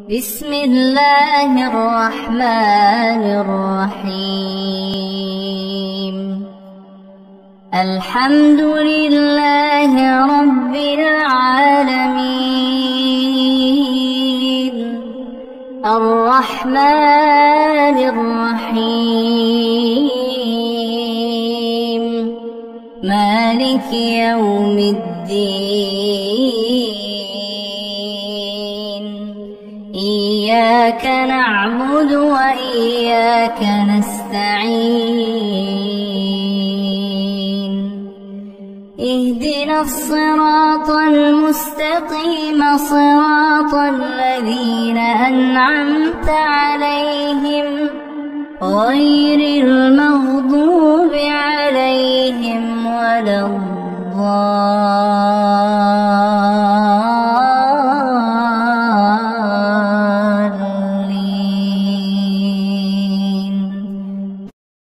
بسم الله الرحمن الرحيم. الحمد لله رب العالمين، الرحمن الرحيم، مالك يوم الدين. إياك نعبد وإياك نستعين. اهدنا الصراط المستقيم، صراط الذين أنعمت عليهم غير المغضوب عليهم ولا الضالين.